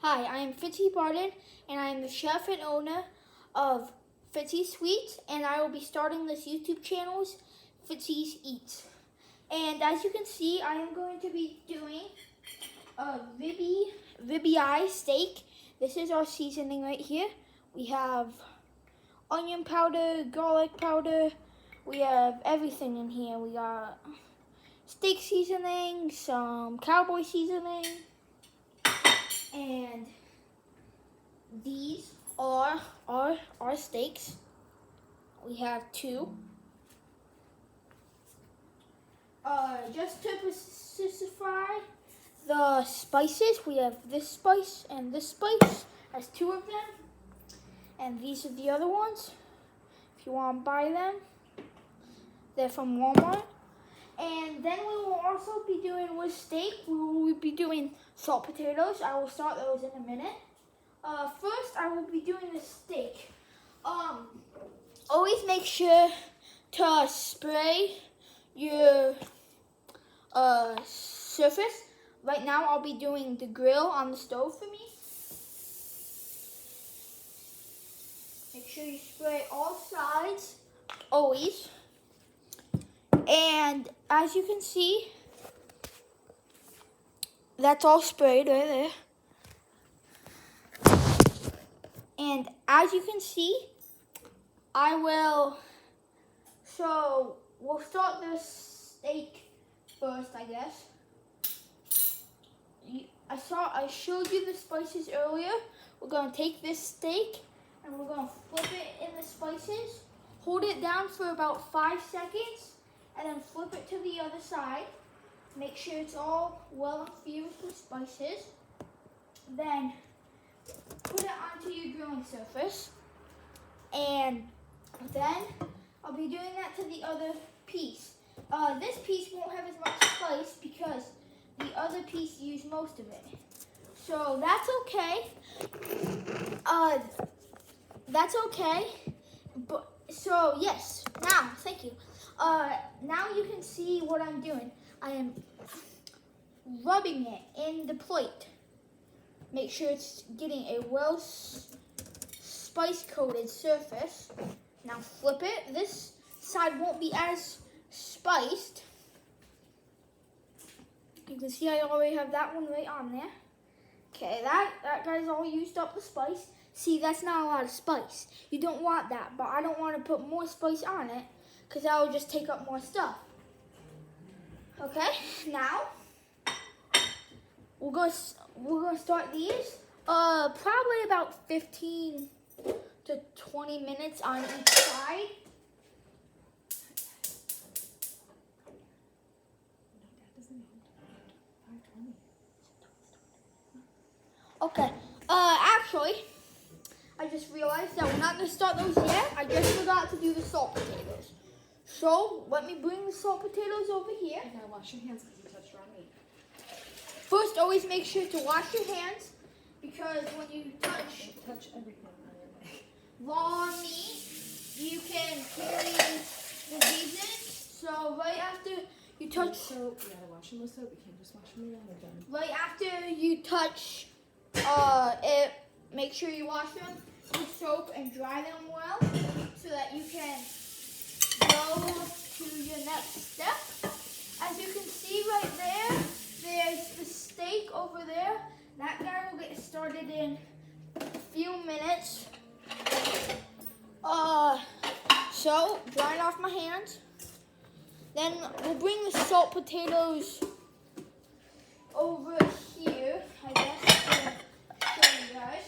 Hi, I am Fitzy Barden, and I am the chef and owner of Fitzy Sweets, and I will be starting this YouTube channel, Fitzy's Eats. And as you can see, I am going to be doing a ribeye steak. This is our seasoning right here. We have onion powder, garlic powder, we have everything in here. We got steak seasoning, some cowboy seasoning, and these are our steaks. We have two. Just to specify the spices, we have this spice and this spice as two of them. And these are the other ones. If you want to buy them, they're from Walmart. And then we will also be doing with steak, we will be doing salt potatoes. I will start those in a minute. First, I will be doing the steak. Always make sure to spray your surface. Right now, I'll be doing the grill on the stove for me. Make sure you spray all sides, always. And as you can see, that's all sprayed right there. And as you can see, we'll start the steak first, I guess. I showed you the spices earlier. We're gonna take this steak and we're gonna flip it in the spices. Hold it down for about 5 seconds and then flip it to the other side. Make sure it's all well infused with spices. Then put it onto your grilling surface. And then I'll be doing that to the other piece. This piece won't have as much spice because the other piece used most of it. So that's okay. That's okay. So yes, now, thank you. Now you can see what I'm doing. I am rubbing it in the plate. Make sure it's getting a well spice-coated surface. Now flip it. This side won't be as spiced. You can see I already have that one right on there. Okay, that guy's all used up the spice. See, that's not a lot of spice. You don't want that, but I don't want to put more spice on it because that will just take up more stuff. Okay, now we're gonna start these. Probably about 15 to 20 minutes on each side. Okay, actually, I just realized that we're not gonna start those yet. I just forgot to do the salt potatoes. So, let me bring the salt potatoes over here. You gotta wash your hands because you touched raw meat. First, always make sure to wash your hands because when you touch everything on your leg. raw meat, you can carry diseases. So, right after you touch soap, you gotta wash them with soap. You can't just wash them when they're done. Right after you touch it, make sure you wash them with soap and dry them well so that you can go to your next step. As you can see right there, there's the steak over there. That guy will get started in a few minutes. So, drying off my hands. Then we'll bring the salt potatoes over here, I guess, to show you guys.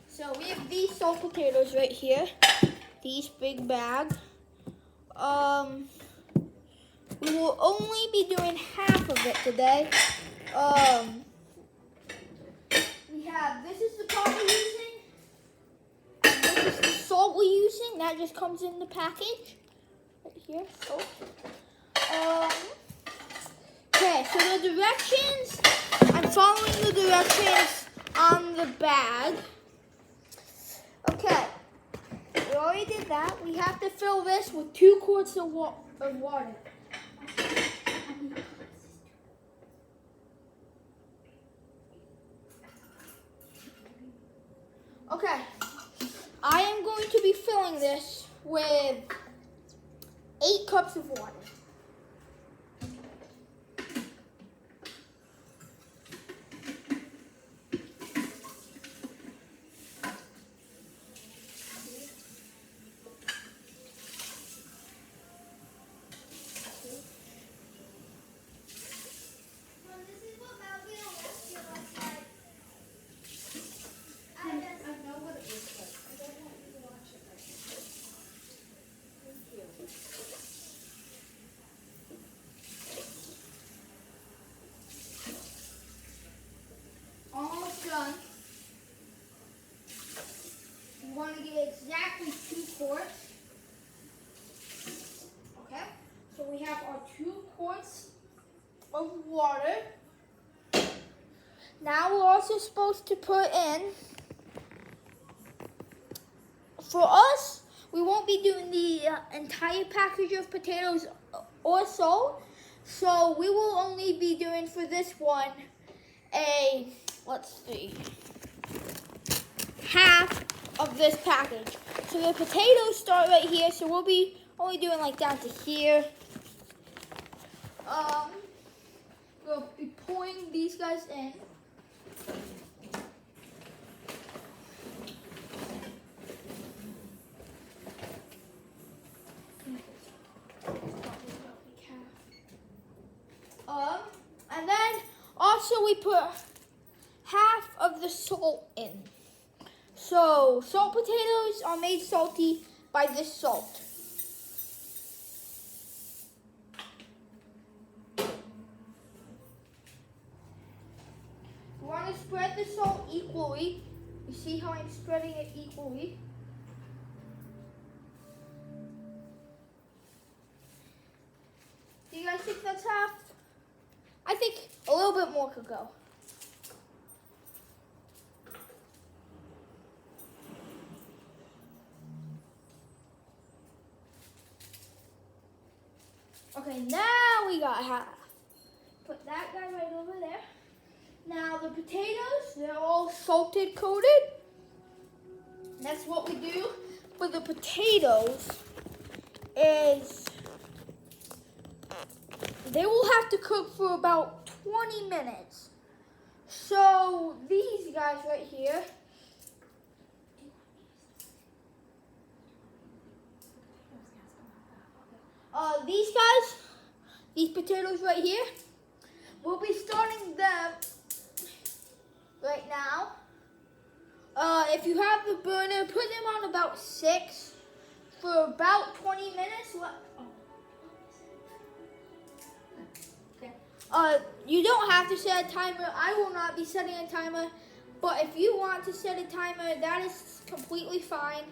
So we have these salt potatoes right here, these big bag. We will only be doing half of it today. This is the pot we're using, and this is the salt we're using. That just comes in the package right here. Salt. Okay, so the directions, I'm following the directions on the bag. Okay, we already did that. We have to fill this with 2 quarts of water. Okay, I am going to be filling this with 8 cups of water. Almost done. You want to get exactly 2 quarts. Okay, so we have our 2 quarts of water. Now we're also supposed to put in, for us, we won't be doing the entire package of potatoes or salt, so we will only be doing for this one let's see, half of this package. So the potatoes start right here, so we'll be only doing like down to here. We'll be pouring these guys in. And then also we put half of the salt in. So salt potatoes are made salty by this salt. You want to spread the salt equally. You see how I'm spreading it equally? Do you guys think that's half? I think a little bit more could go. Okay, now we got half. Put that guy right over there. Now the potatoes, they're all salted coated. That's what we do for the potatoes is they will have to cook for about 20 minutes. So these guys right here, these potatoes right here, we'll be starting them right now. If you have the burner, put them on about 6 for about 20 minutes. You don't have to set a timer. I will not be setting a timer, but if you want to set a timer, that is completely fine.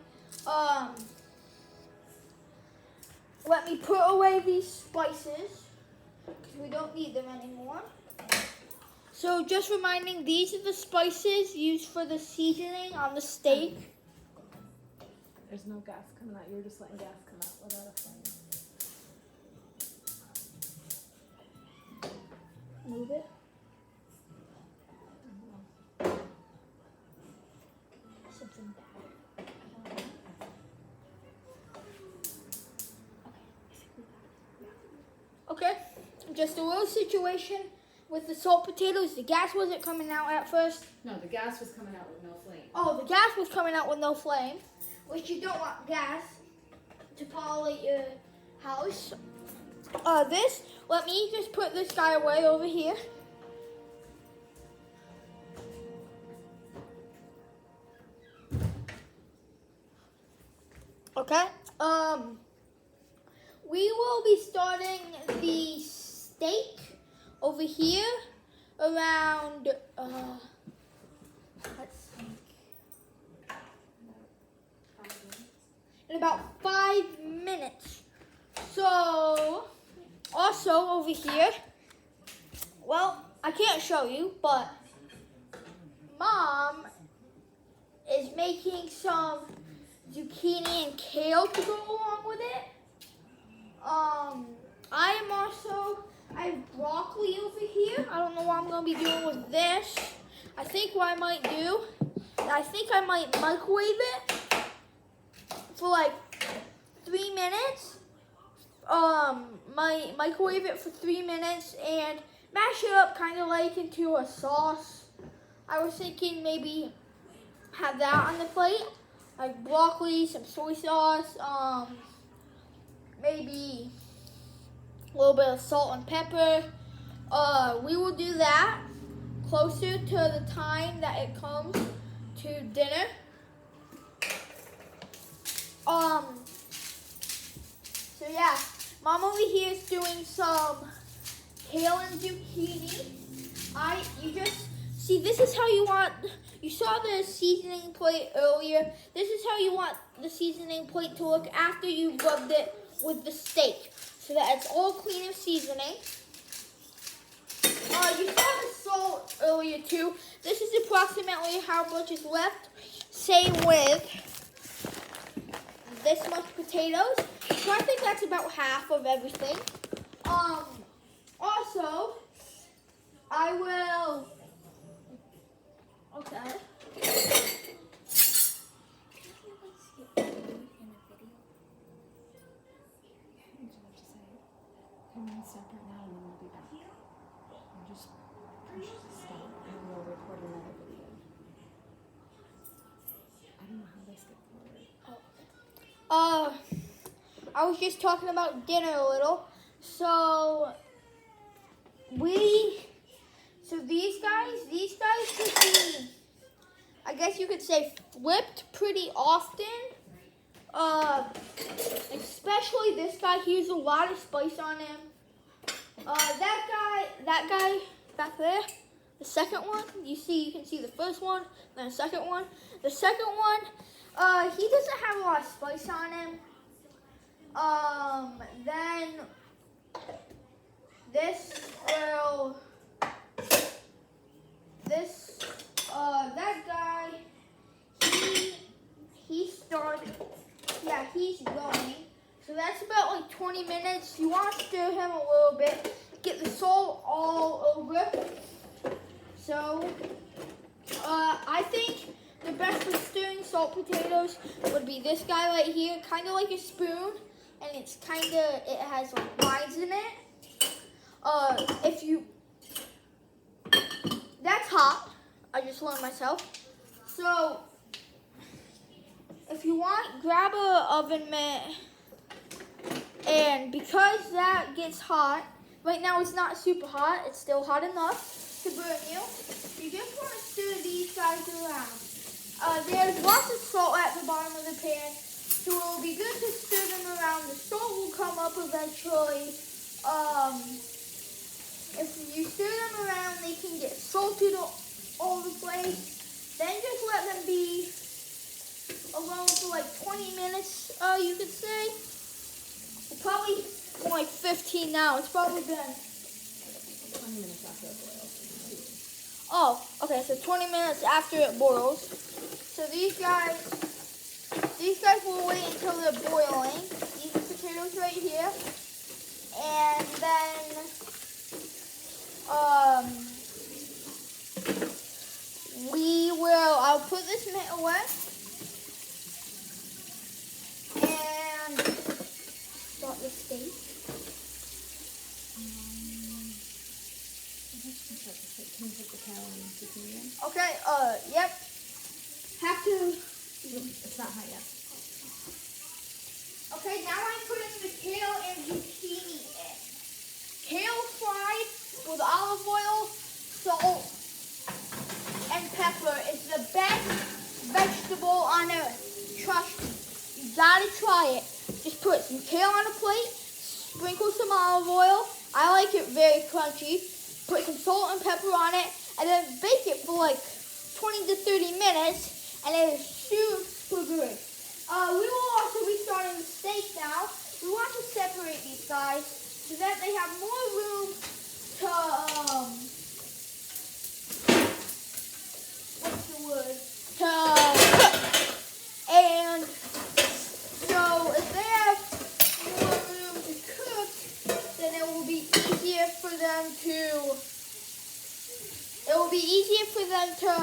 Let me put away these spices because we don't need them anymore. So just reminding, these are the spices used for the seasoning on the steak. There's no gas coming out. You're just letting gas come out without a flame. Move it. Something bad. Okay, just a little situation with the salt potatoes. The gas wasn't coming out at first. No, the gas was coming out with no flame. Oh, the gas was coming out with no flame, which you don't want gas to pollinate your house. Let me just put this guy away over here. Okay, we will be starting the steak over here around, let's see, in about 5 minutes. So, also over here, well, I can't show you, but Mom is making some zucchini and kale to go along with it. I have broccoli over here. I don't know what I'm going to be doing with this. I think what I might do I think I might microwave it for like 3 minutes. Microwave it for 3 minutes and mash it up kind of like into a sauce. I was thinking maybe have that on the plate, like broccoli, some soy sauce, maybe a little bit of salt and pepper. We will do that closer to the time that it comes to dinner. So yeah, Mom over here is doing some kale and zucchini. You just see, this is how you want. You saw the seasoning plate earlier. This is how you want the seasoning plate to look after you rubbed it with the steak, so that it's all clean of seasoning. You saw the salt earlier too. This is approximately how much is left. Same with this much potatoes. So I think that's about half of everything. Also, I will. Okay. Stop right now and then we'll be back. We'll just push stop and we'll record another video. I don't know how they skip forward. I was just talking about dinner a little. So these guys should be, I guess you could say, flipped pretty often. Especially this guy, he has a lot of spice on him. That guy back there, the second one, you can see the first one, then the second one. The second one, he doesn't have a lot of spice on him. Then that guy, he started, yeah, he's going. So that's about like 20 minutes. You want to stir him a little bit, get the salt all over. So, I think the best for stirring salt potatoes would be this guy right here, kind of like a spoon, and it has like lines in it. That's hot. I just learned myself. So, if you want, grab a oven mitt, and because that gets hot, right now it's not super hot, it's still hot enough to burn you. You just want to stir these guys around. There's lots of salt at the bottom of the pan, so it will be good to stir them around. The salt will come up eventually. If you stir them around, they can get salted all the place. Then just let them be alone for like 20 minutes, you could say. Probably more like 15 now. It's probably been 20 minutes after it boils. Oh, okay, so 20 minutes after it boils. So these guys will wait until they're boiling. These potatoes right here. And then I'll put this mitt away. And start the steak. Can you put the kale and zucchini in? Okay, yep. Have to. It's not hot yet. Okay, now I'm putting the kale and zucchini in. Kale fried with olive oil, salt, and pepper is the best vegetable on earth. Trust me, you gotta try it. Just put some kale on a plate, sprinkle some olive oil. I like it very crunchy. Put some salt and pepper on it, and then bake it for like 20 to 30 minutes, and it is super good. We will also be starting the steak now. We want to separate these guys so that they have more room to, what's the word? To cook. And so if they have more room to cook, then it will be easier for them to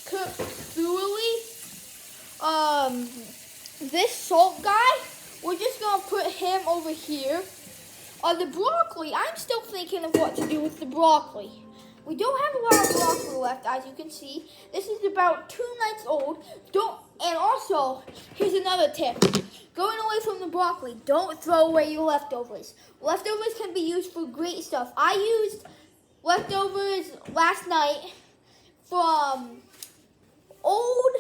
cook thoroughly. This salt guy, we're just gonna put him over here. The broccoli, I'm still thinking of what to do with the broccoli. We don't have a lot of broccoli left, as you can see. This is about 2 nights old. And also, here's another tip. Going away from the broccoli, don't throw away your leftovers. Leftovers can be used for great stuff. I used leftovers last night from old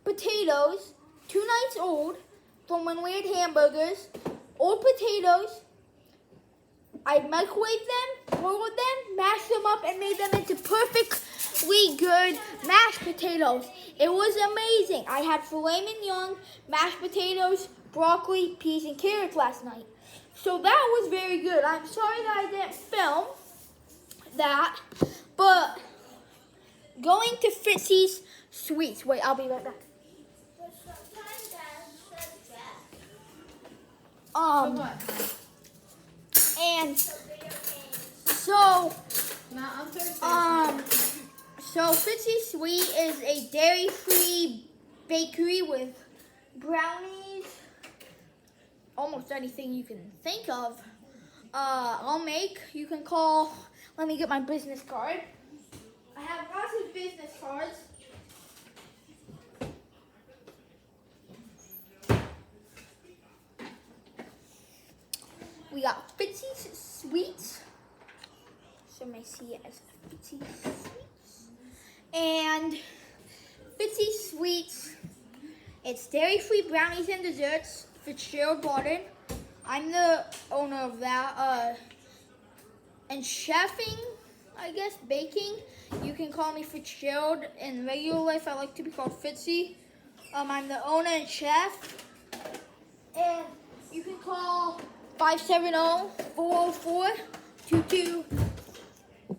potatoes, 2 nights old, from when we had hamburgers. Old potatoes. I microwaved them, boiled them, mashed them up, and made them into perfectly good mashed potatoes. It was amazing. I had filet mignon, mashed potatoes, broccoli, peas, and carrots last night. So that was very good. I'm sorry that I didn't film that, but going to Fitzy's Sweets. Wait, I'll be right back. And so, so Fitzy Sweet is a dairy-free bakery with brownies, almost anything you can think of. I'll make. You can call. Let me get my business card. I have lots of business cards. We got Fitzy's Sweets. Some may see it as Fitzy's Sweets. And Fitzy's Sweets, it's dairy-free brownies and desserts. Fitzgerald Barton. I'm the owner of that. And chefing, I guess, baking, you can call me Fitzgerald. In regular life, I like to be called Fitzy. I'm the owner and chef. And you can call 570-404-22.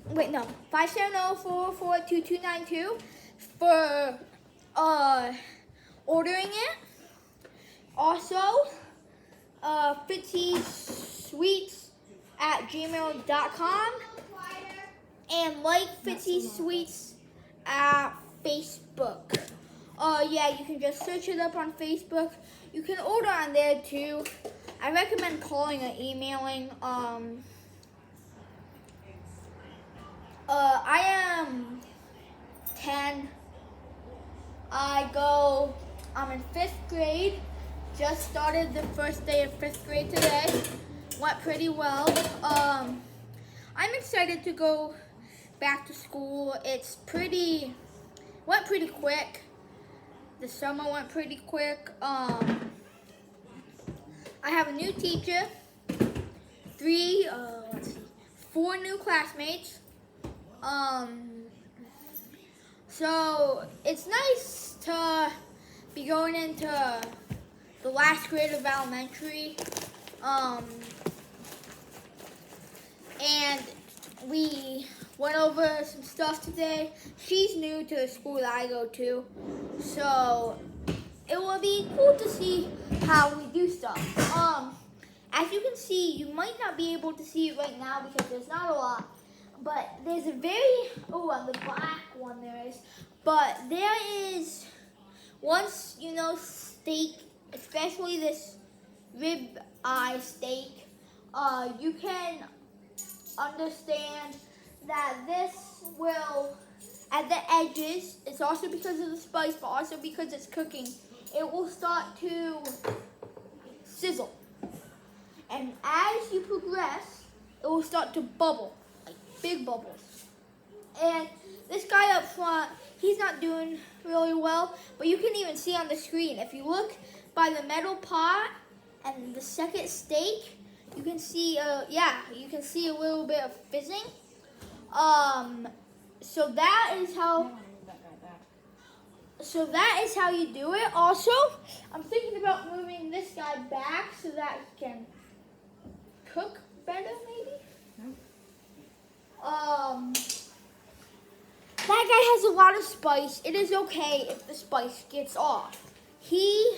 Wait, no, 570-404-2292 for ordering it. Also, FitzySweets@gmail.com and like Fitzy Sweets at Facebook. Yeah, you can just search it up on Facebook. You can order on there too. I recommend calling or emailing. I am 10. I'm in 5th grade. Just started the first day of 5th grade today. Went pretty well. I'm excited to go back to school. Went pretty quick. The summer went pretty quick. I have a new teacher, 4 new classmates. So it's nice to be going into the last grade of elementary. And we went over some stuff today. She's new to the school that I go to, so it will be cool to see how we do stuff. As you can see, you might not be able to see it right now because there's not a lot, but there's a on the black one there is, but there is, once you know steak, especially this ribeye steak, you can understand that this will, at the edges, it's also because of the spice, but also because it's cooking, it will start to sizzle. And as you progress, it will start to bubble, like big bubbles. And this guy up front, he's not doing really well, but you can even see on the screen, if you look by the metal pot and the second steak, you can see, you can see a little bit of fizzing. So that is how you do it. Also, I'm thinking about moving this guy back so that he can cook better, maybe. That guy has a lot of spice. It is okay if the spice gets off. He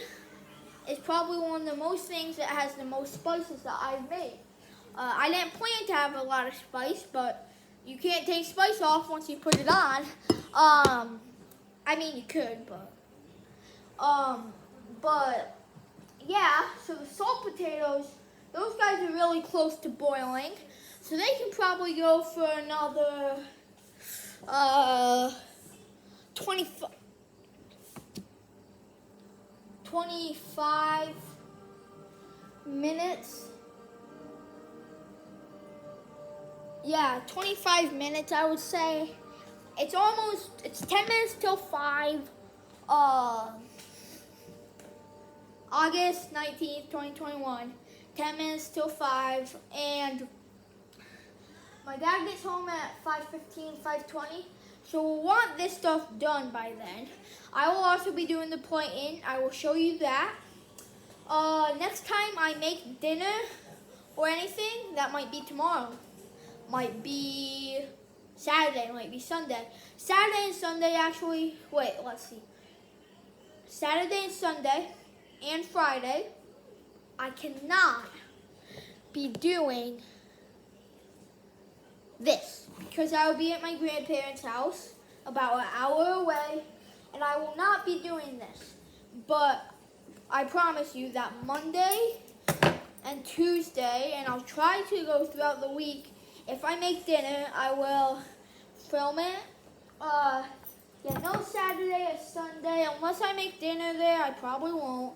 is probably one of the most things that has the most spices that I've made. I didn't plan to have a lot of spice, but you can't take spice off once you put it on. I mean, you could, but yeah. So the salt potatoes, those guys are really close to boiling, so they can probably go for another 25 minutes. Yeah, 25 minutes, I would say. It's 10 minutes till 5. August 19th, 2021. 10 minutes till 5. And my dad gets home at 5:15, 5:20. So we'll want this stuff done by then. I will also be doing the plating. I will show you that. Next time I make dinner or anything, that might be tomorrow. Might be Saturday, might be Sunday. Saturday and Sunday, actually. Wait, let's see. Saturday and Sunday and Friday, I cannot be doing this because I will be at my grandparents' house about an hour away, and I will not be doing this. But I promise you that Monday and Tuesday, and I'll try to go throughout the week. If I make dinner, I will film it. Yeah, no Saturday or Sunday. Unless I make dinner there, I probably won't.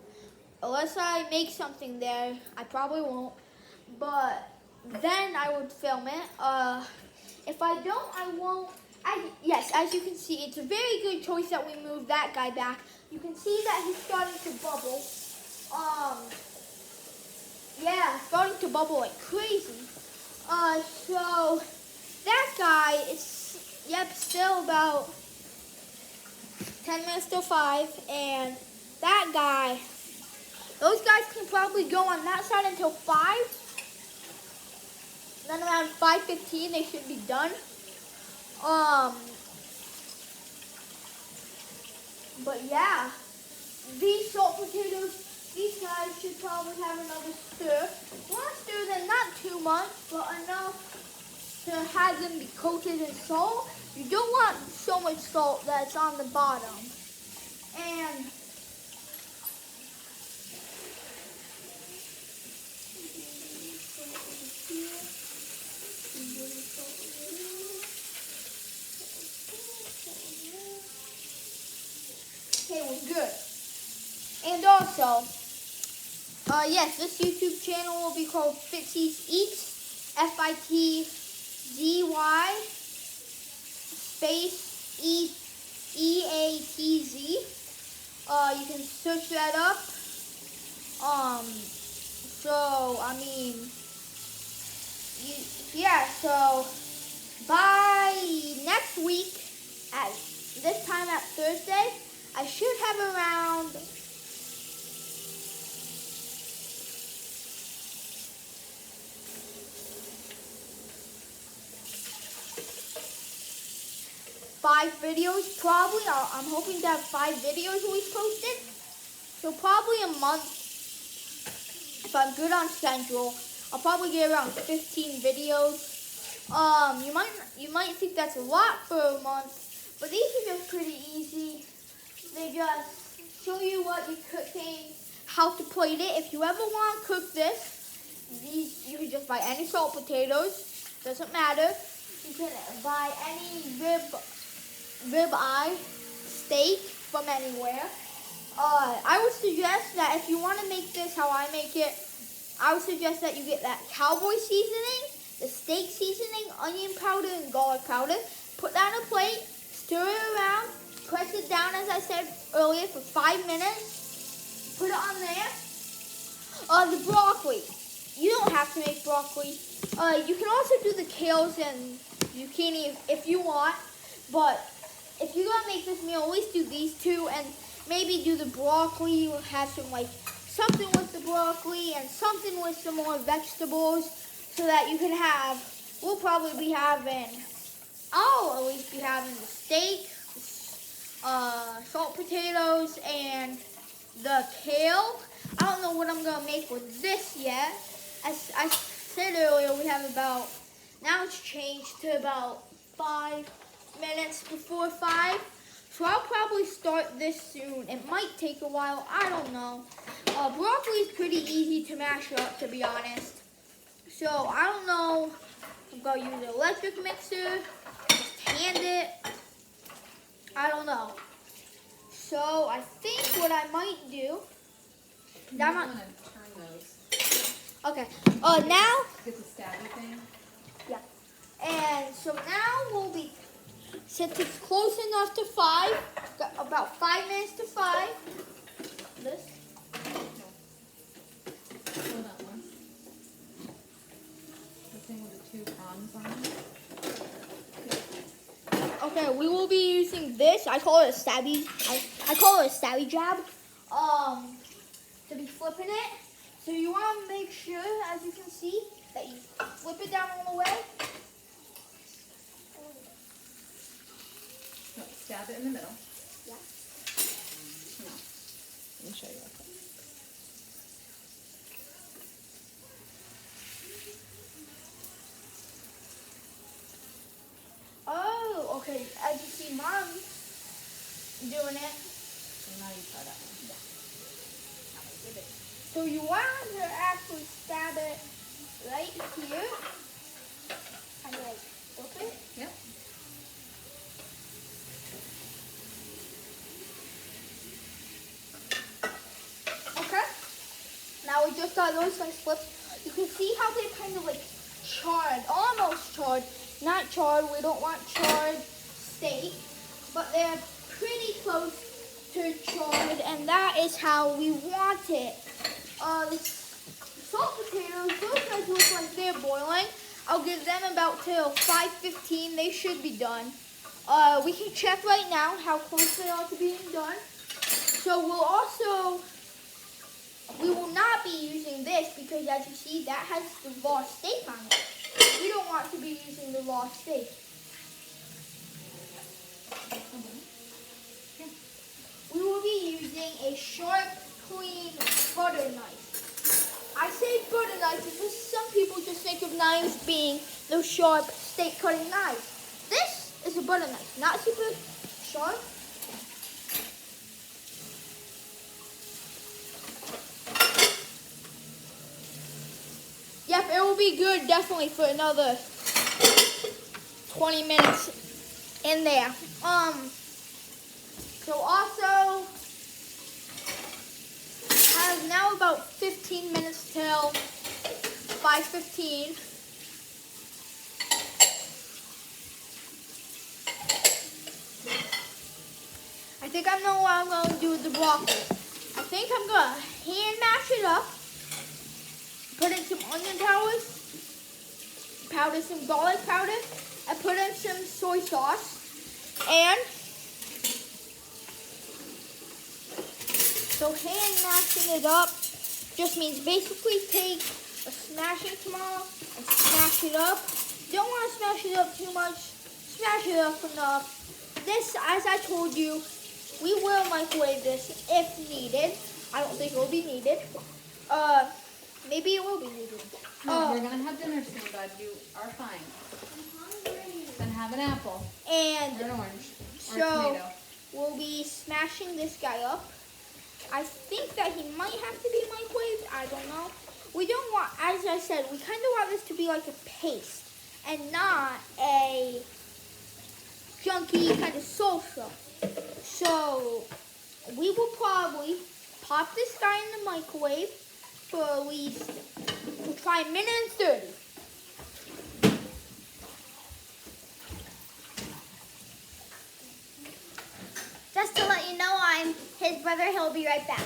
Unless I make something there, I probably won't. But then I would film it. If I don't, I won't. Yes, as you can see, it's a very good choice that we moved that guy back. You can see that he's starting to bubble. Yeah, starting to bubble like crazy. So that guy is, still about 10 minutes till 5, and that guy, those guys can probably go on that side until 5. Then around 5:15 they should be done. But yeah, these salt potatoes, these guys should probably have another stir. More stir than not too much, but enough to have them be coated in salt. You don't want so much salt that's on the bottom. And okay, well, good. And also, yes, this YouTube channel will be called Fitzy's Eats, FITZY space EATZ. You can search that up. So I mean, so by next week at this time at Thursday, I should have around 5 videos probably. I'm hoping to have 5 videos a week posted. So probably a month, if I'm good on Central, I'll probably get around 15 videos. You might think that's a lot for a month, but these are just pretty easy. They just show you what you're cooking, how to plate it. If you ever want to cook this, you can just buy any salt potatoes. Doesn't matter. You can buy any ribeye steak from anywhere. I would suggest that if you want to make this how I make it, I would suggest that you get that cowboy seasoning, the steak seasoning, onion powder, and garlic powder. Put that on a plate, stir it around, press it down as I said earlier for 5 minutes. Put it on there. The broccoli. You don't have to make broccoli. You can also do the kales and zucchini if you want, but if you're gonna make this meal, always do these two and maybe do the broccoli. We'll have some something with the broccoli and something with some more vegetables so that you can have, I'll at least be having the steak, salt potatoes, and the kale. I don't know what I'm gonna make with this yet. As I said earlier, we have now it's changed to about 5 minutes before 5. So I'll probably start this soon. It might take a while. I don't know. Broccoli is pretty easy to mash up, to be honest. So I don't know. I'm going to use an electric mixer. Just hand it. I don't know. So I think what I might do. You might want to turn those. Okay. Now. Get the stabby thing. Yeah. And so now we'll be, since it's close enough to 5, got about 5 minutes to 5. This. Hold on one. The thing with the 2 prongs on it. Okay, we will be using this. I call it a stabby. I call it a stabby jab. To be flipping it. So you want to make sure, as you can see, that you flip it down all the way. No, stab it in the middle. Yeah. No. Let me show you. Oh, okay. As you see, Mom doing it. So now you try that one. So you want to actually stab it right here. And like flip it. Yep. Okay. Now we just got those nice flips. You can see how they kind of like charred, almost charred. Not charred, we don't want charred steak, but they're pretty close to charred, and that is how we want it. The salt potatoes, those guys look like they're boiling. I'll give them about till 5:15. They should be done. We can check right now how close they are to being done. So we will not be using this because, as you see, that has the raw steak on it. We don't want to be using the raw steak. We will be using a sharp, clean butter knife. I say butter knife because some people just think of knives being those sharp steak cutting knives. This is a butter knife, not super sharp. Yep, it will be good definitely for another 20 minutes in there. So also have now about 15 minutes till 5:15. I think I know what I'm going to do with the broccoli. I think I'm going to hand mash it up. Put in some onion powder, some garlic powder, and put in some soy sauce. And so hand mashing it up just means basically take a smashing tomato and smash it up. You don't want to smash it up too much. Smash it up enough. This, as I told you, we will microwave this if needed. I don't think it will be needed. Maybe it will be needed. No, we're gonna have dinner soon, bud. You are fine. Then have an apple. And or an orange. Or so a tomato. we'll be smashing this guy up. I think that he might have to be microwaved. I don't know. We don't want, as I said, we kind of want this to be like a paste and not a junky kind of salsa. So we will probably pop this guy in the microwave for at least, we'll try a minute and 30. Just to let you know, I'm his brother. He'll be right back.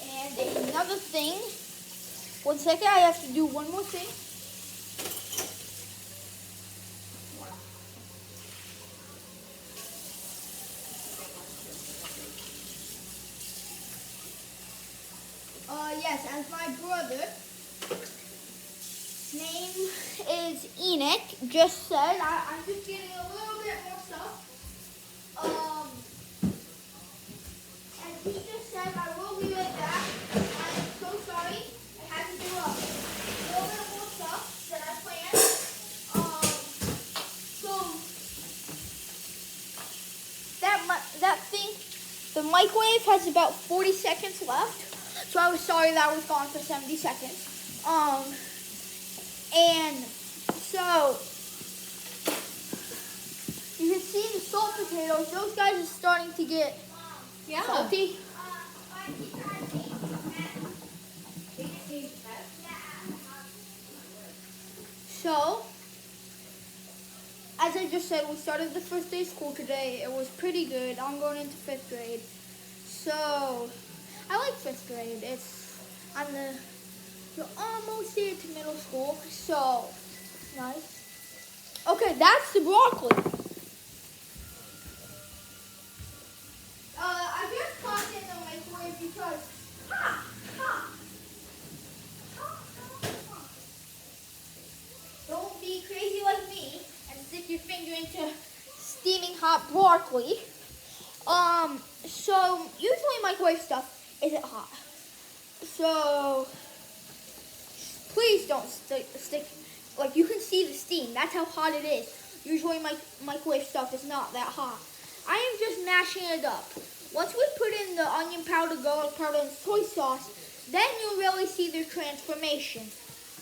And another thing, 1 second, I have to do one more thing. Yes, as my brother, his name is Enoch, just said, I'm just getting a little bit more stuff. that thing. The microwave has about 40 seconds left. So I was sorry that I was gone for 70 seconds. And so you can see the salt potatoes. Those guys are starting to get salty. So, as I just said, we started the first day of school today. It was pretty good. I'm going into 5th grade. So, I like 5th grade. You're almost there to middle school. So, nice. Okay, that's the broccoli. I just popped in the microwave because, don't be crazy like me and stick your finger into steaming hot broccoli. So usually microwave stuff isn't hot. So please don't stick, like you can see the steam. That's how hot it is. Usually microwave stuff is not that hot. I am just mashing it up. Once we put in the onion powder, garlic powder, and soy sauce, then you'll really see the transformation.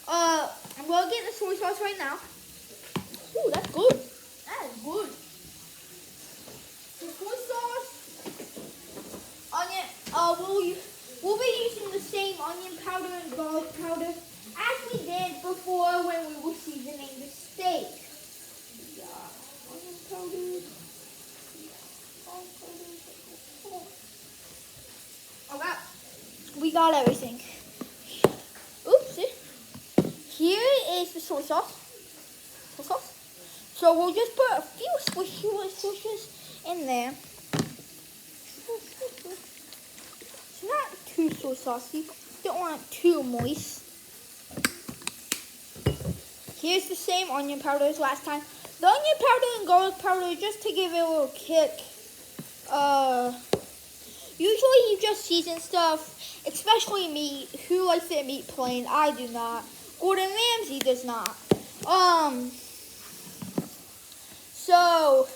I'm going to get the soy sauce right now. Ooh, that's good. That is good. The soy sauce, onion, we'll be using the same onion powder and garlic powder as we did before when we were seasoning the steak. Yeah, onion powder. Okay, we got everything. Oops. Here is the soy sauce. So we'll just put a few swishes in there. It's not too soy saucy. Don't want it too moist. Here's the same onion powder as last time. The onion powder and garlic powder just to give it a little kick. Usually you just season stuff, especially meat. Who likes their meat plain? I do not. Gordon Ramsay does not. So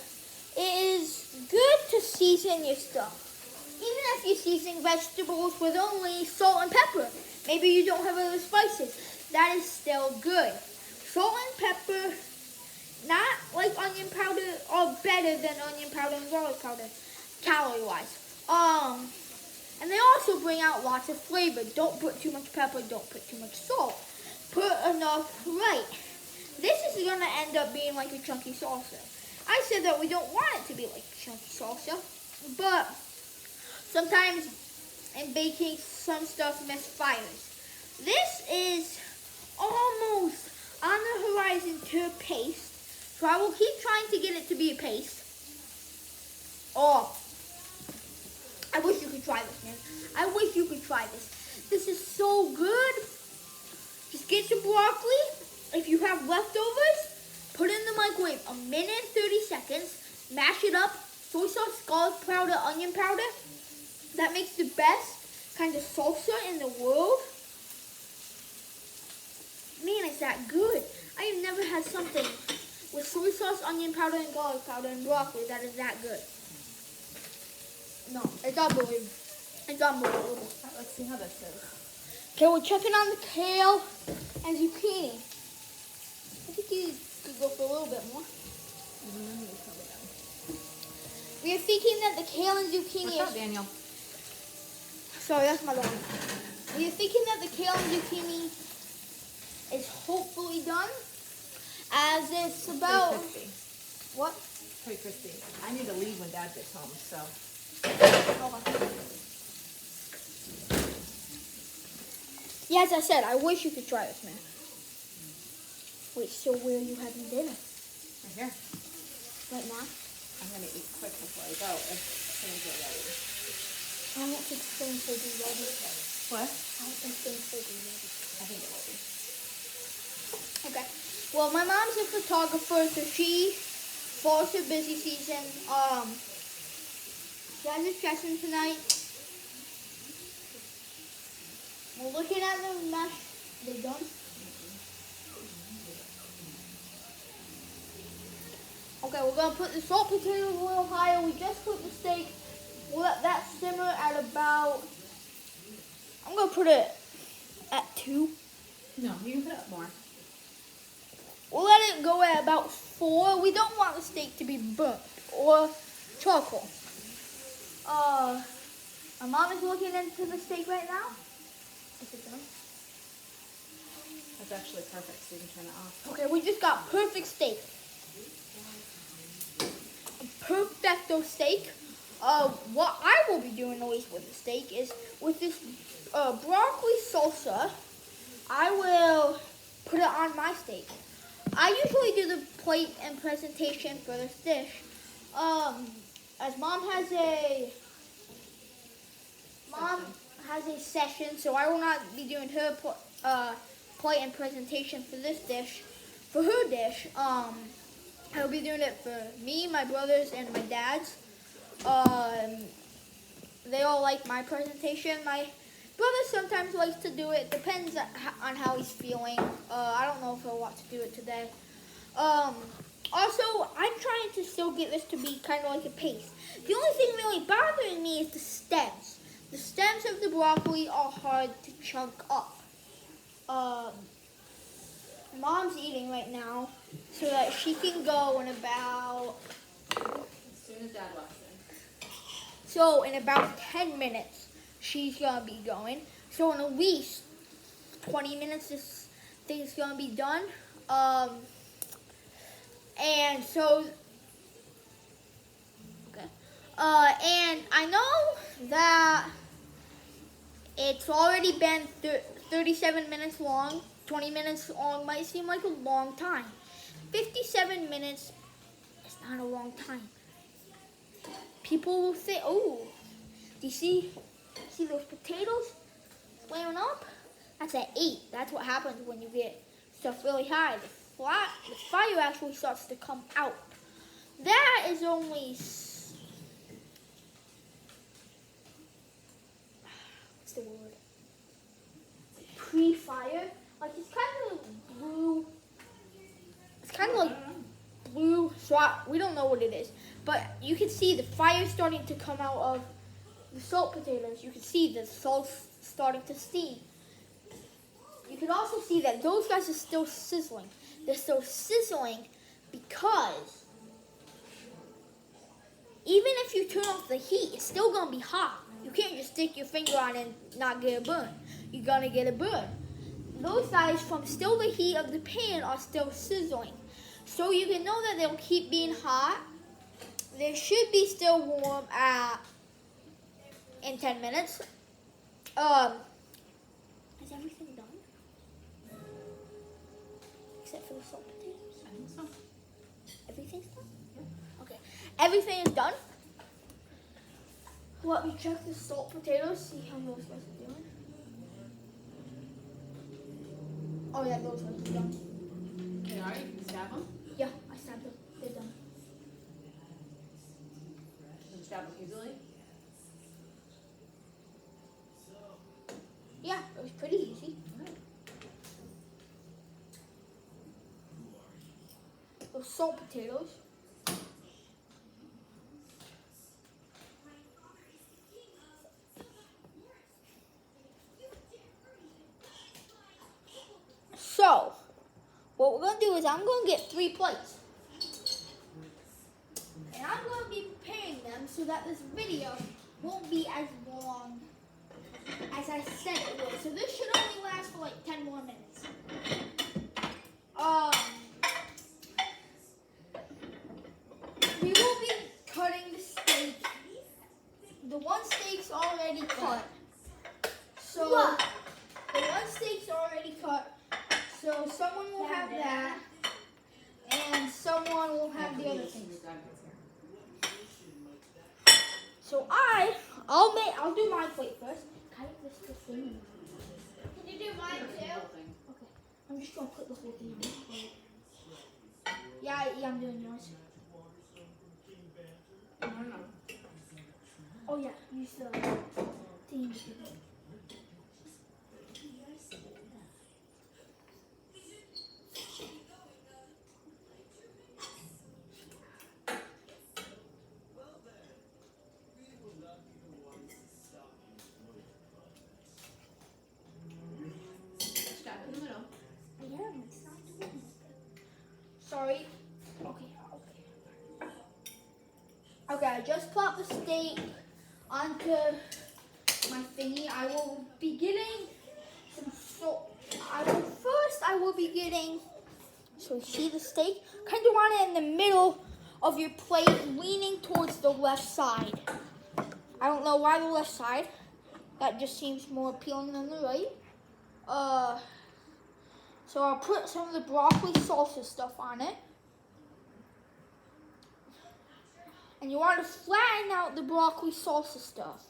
it is good to season your stuff. Even if you're seasoning vegetables with only salt and pepper. Maybe you don't have other spices. That is still good. Salt and pepper, not like onion powder, are better than onion powder and garlic powder, calorie-wise. And they also bring out lots of flavor. Don't put too much pepper, don't put too much salt. Put enough right. This is going to end up being like a chunky salsa. I said that we don't want it to be like chunky salsa, but sometimes in baking, some stuff misfires. This is almost on the horizon to a paste, so I will keep trying to get it to be a paste. Oh, I wish you could try this, man. I wish you could try this. This is so good. Just get your broccoli. If you have leftovers, put it in the microwave a minute and 30 seconds. Mash it up. Soy sauce, garlic powder, onion powder. That makes the best kind of salsa in the world. Man, it's that good. I have never had something with soy sauce, onion powder, and garlic powder and broccoli that is that good. No, it's unbelievable. It's unbelievable. Let's see how this is. Okay, we're checking on the kale and zucchini. I think you could go for a little bit more. We are thinking that the kale and zucchini What's up, Daniel? Sorry, that's my dog. We are thinking that the kale and zucchini is hopefully done, as it's about... Pretty crispy. What? Pretty crispy. I need to leave when Dad gets home, so... Okay. Yeah, as I said, I wish you could try this, man. Wait, so where are you having dinner? Right here. Right now? I'm going to eat quick before I go if things are ready. I don't think things will be ready. What? I don't think things will be ready. I think it will be. Okay. Well, my mom's a photographer, so she falls her busy season. She has a session tonight. We're looking at the mesh. They done? Okay, we're gonna put the salt potatoes a little higher. We just put the steak about, I'm going to put it at 2. No, you can put it up more. We'll let it go at about 4. We don't want the steak to be burnt or charcoal. My mom is looking into the steak right now. Is it done? That's actually perfect, so you can turn it off. Okay, we just got perfect steak. Perfecto steak. What I will be doing always with the steak is with this broccoli salsa, I will put it on my steak. I usually do the plate and presentation for this dish. As mom has a session, so I will not be doing her plate and presentation for this dish. For her dish, I'll be doing it for me, my brothers, and my dad's. They all like my presentation. My brother sometimes likes to do it. Depends on how he's feeling. I don't know if he'll want to do it today. Also, I'm trying to still get this to be kind of like a paste. The only thing really bothering me is the stems. The stems of the broccoli are hard to chunk up. Mom's eating right now so that she can go in about... As soon as Dad walks in. So in about 10 minutes, she's going to be going. So in at least 20 minutes, this thing's going to be done. And so... Okay. And I know that it's already been 37 minutes long. 20 minutes long might seem like a long time. 57 minutes is not a long time. People will say, oh, do you see those potatoes flaring up? That's at 8. That's what happens when you get stuff really high. The fire actually starts to come out. That is only... What's the word? Pre-fire. Like it's kind of blue. It's kind of like blue. So we don't know what it is, but you can see the fire starting to come out of the salt potatoes. You can see the salt starting to steam. You can also see that those guys are still sizzling. They're still sizzling because even if you turn off the heat, it's still gonna be hot. You can't just stick your finger on it and not get a burn. You're gonna get a burn. Those guys, from still the heat of the pan, are still sizzling. So you can know that they'll keep being hot. They should be still warm in 10 minutes. Is everything done? Except for the salt potatoes? I think so. Everything's done? Yeah. Okay. Everything is done. Let me check the salt potatoes, see how those guys are doing. Oh yeah, those ones are done. Okay, all right, you can stab them. Yeah, I stabbed them. They're done. You can stab them easily. Yeah, it was pretty easy. Those salt potatoes. So, what we're going to do is I'm going to get 3 plates. And I'm going to be preparing them so that this video won't be as long as I said it would. So this should only last for like 10 more minutes. We will be cutting the steak. The one steak's already cut. So What? the one steak's already cut. So someone will have that, and someone will have the other things. So I'll do my plate first. Can I this thing? Can you do mine too? Okay. I'm just gonna put the whole thing on my plate. Yeah, I'm doing yours. No. Oh yeah, use the thing. just plopped the steak onto my thingy. I will be getting some salt. I will be getting, so you see the steak? Kind of want it in the middle of your plate, leaning towards the left side. I don't know why the left side. That just seems more appealing than the right. So I'll put some of the broccoli salsa stuff on it. And you want to flatten out the broccoli salsa stuff.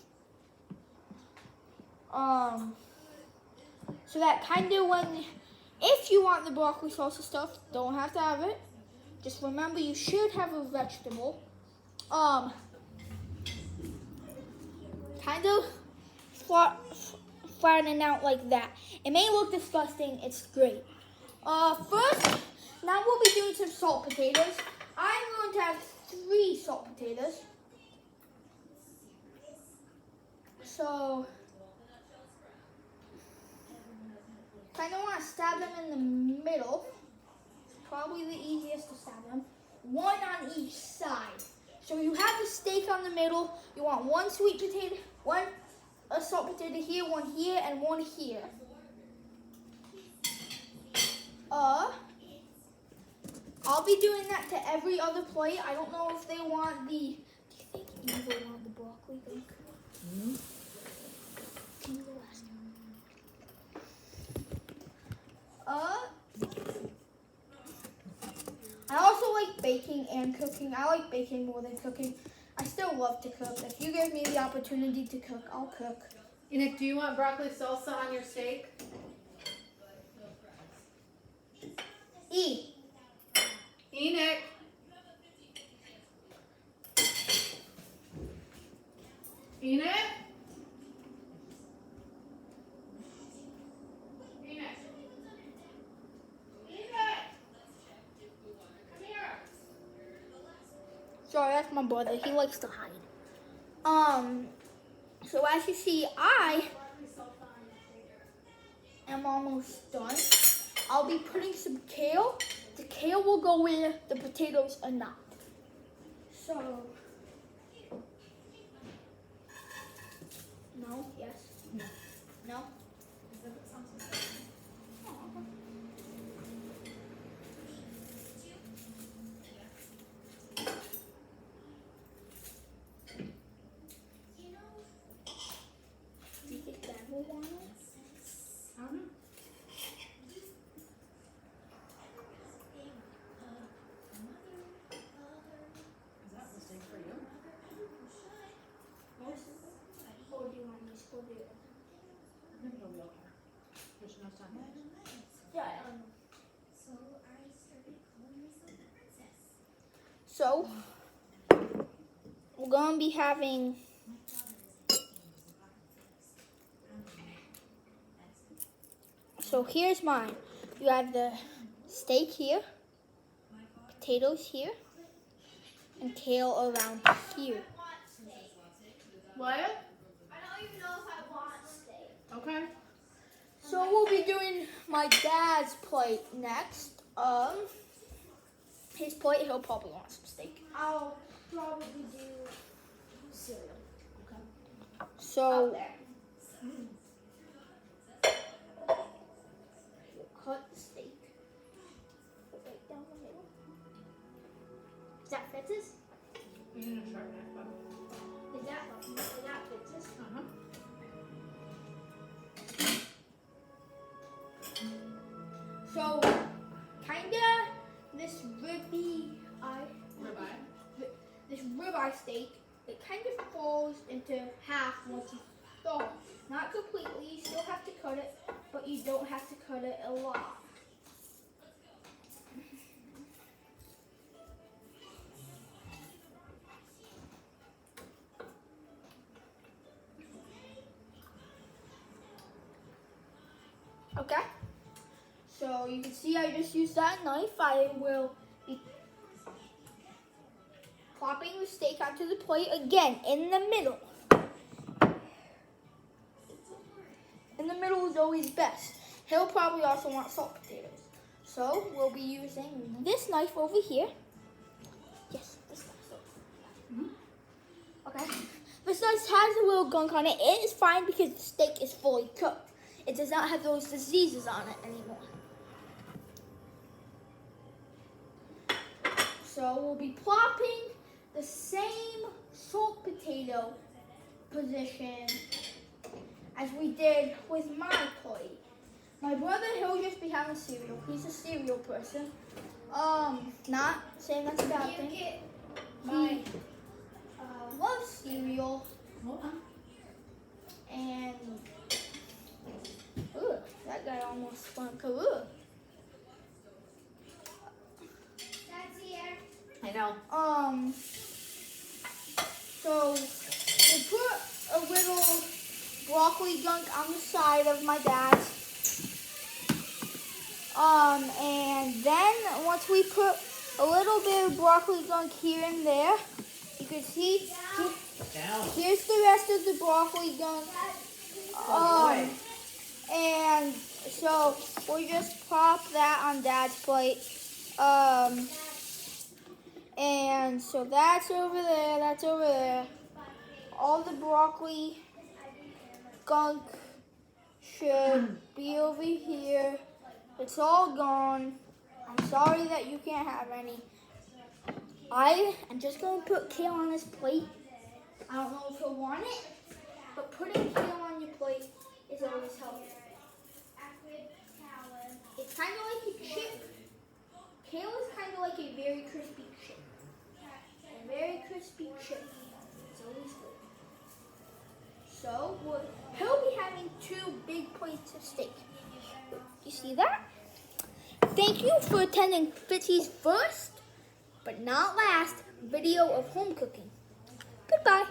So that kind of if you want the broccoli salsa stuff, don't have to have it. Just remember you should have a vegetable. Kind of flatten out like that. It may look disgusting, it's great. First, now we'll be doing some salt potatoes. I'm going to have 3 salt potatoes. So, kind of want to stab them in the middle. Probably the easiest to stab them. 1 on each side. So you have the steak on the middle. You want 1 sweet potato, a salt potato here, 1 here, and 1 here. I'll be doing that to every other plate. I don't know if they want do you think Eva will want the broccoli? Can you go last I also like baking and cooking. I like baking more than cooking. I still love to cook. If you give me the opportunity to cook, I'll cook. Enoch, do you want broccoli salsa on your steak? E. Enoch. Enoch? Sorry, that's my brother. He likes to hide. So as you see, I am almost done. I'll be putting some kale. The kale will go where the potatoes are not. So, no, yes, no. Do you think that will want it? I don't know. Is that the steak for you? Or do you want me to split it? I think it'll be okay. There's no time. Yeah, So, we're going to be having so here's mine. You have the steak here, potatoes here, and kale around here. What? I don't even know if I want steak. Okay. So we'll be doing my dad's plate next. His plate, he'll probably want some steak. I'll probably do cereal. Okay. So we'll cut the steak right down the middle. Is that Fitz's? You need a sharp knife, bud. Is that Fitz's? Uh-huh. So, kinda this ribeye steak, it kind of falls into half once you thaw it. Not completely, you still have to cut it, but you don't have to cut it a lot. Okay, so you can see I just used that knife. I will be plopping the steak onto the plate again in the middle. In the middle is always best. He'll probably also want salt potatoes. So we'll be using this knife over here. Yes, this knife. Okay. This slice has a little gunk on it. It is fine because the steak is fully cooked. It does not have those diseases on it anymore. So we'll be plopping the same salt potato position as we did with my plate. My brother, he'll just be having cereal. He's a cereal person. Not saying that's a bad thing. He loves cereal. And that guy almost spun Kalu. I know. So we'll put a little broccoli gunk on the side of my dad's. And then once we put a little bit of broccoli gunk here and there, you can see here's the rest of the broccoli gunk. And so we'll just pop that on Dad's plate. And so that's over there, that's over there. All the broccoli gunk should be over here. It's all gone. I'm sorry that you can't have any. I am just going to put kale on this plate. I don't know if you'll want it, but putting kale on your plate is always helpful. It's kind of like a chip. Kale is kind of like a very crispy chip. A very crispy chip is always good. So he'll be having 2 big plates of steak. You see that? Thank you for attending Fitzy's first, but not last, video of home cooking. Goodbye.